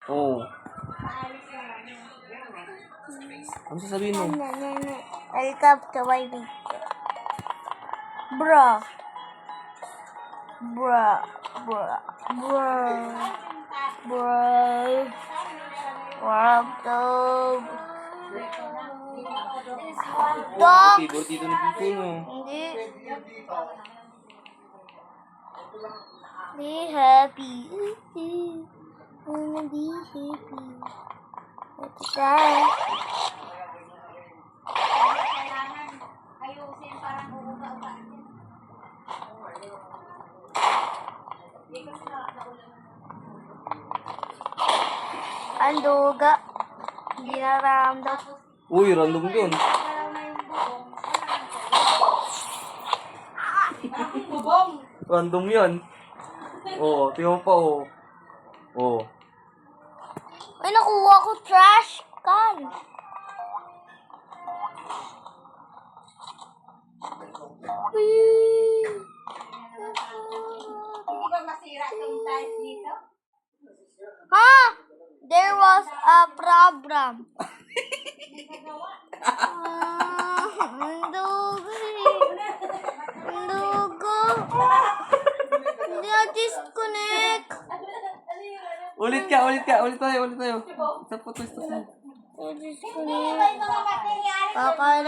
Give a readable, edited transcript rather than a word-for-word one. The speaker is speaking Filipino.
Oo. Ano sasabihin mo? Welcome to my video. Bruh. Bruh. Bruh. Bruh. Bruh. Welcome. Dog. Dito na dito mo. Hindi. Be happy. Wanna be happy. What's that? Ang duga. Hindi naramdam. Uy, random yun. Random yan. Oo, tingnan mo pa, oo. Oo. Ay, nakuha ko trash can. Hindi ba masira itong tiles dito? Ha? There was a problem. Ang dugo eh. Ang dugo. Hindi na-disconnect. Ulit tayo. Stop po. Na-disconnect. Kakain